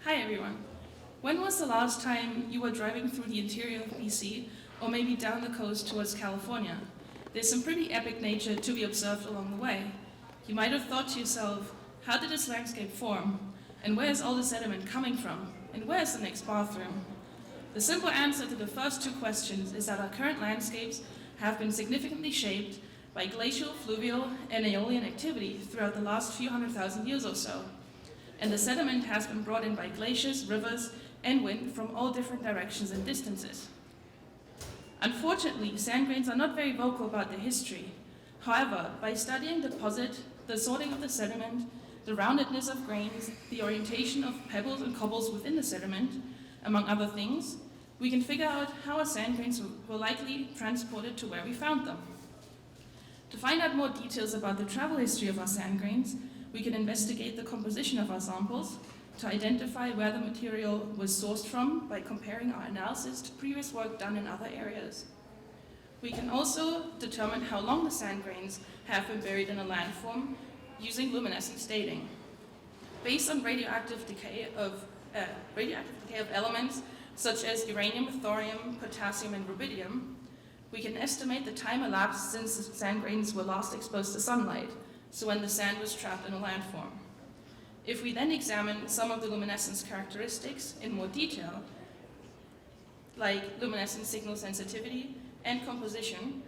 Hi everyone. When was the last time you were driving through the interior of BC or maybe down the coast towards California? There's some pretty epic nature to be observed along the way. You might have thought to yourself, how did this landscape form? And where is all the sediment coming from? And where is the next bathroom? The simple answer to the first two questions is that our current landscapes have been significantly shaped by glacial, fluvial, and aeolian activity throughout the last few 100,000 years or so. And the sediment has been brought in by glaciers, rivers, and wind from all different directions and distances. Unfortunately, sand grains are not very vocal about their history. However, by studying the deposit, the sorting of the sediment, the roundedness of grains, the orientation of pebbles and cobbles within the sediment, among other things, we can figure out how our sand grains were likely transported to where we found them. To find out more details about the travel history of our sand grains, we can investigate the composition of our samples to identify where the material was sourced from by comparing our analysis to previous work done in other areas. We can also determine how long the sand grains have been buried in a landform using luminescence dating. Based on radioactive decay of elements such as uranium, thorium, potassium, and rubidium, we can estimate the time elapsed since the sand grains were last exposed to sunlight, so when the sand was trapped in a landform. If we then examine some of the luminescence characteristics in more detail, like luminescence signal sensitivity and composition,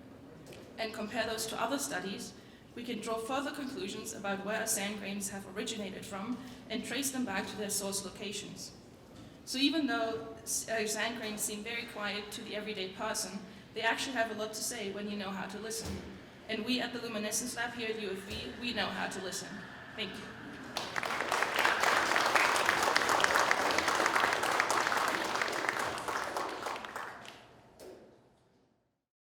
and compare those to other studies, we can draw further conclusions about where our sand grains have originated from and trace them back to their source locations. So even though sand grains seem very quiet to the everyday person, they actually have a lot to say when you know how to listen. And we at the Luminescence Lab here at UFV, we know how to listen. Thank you.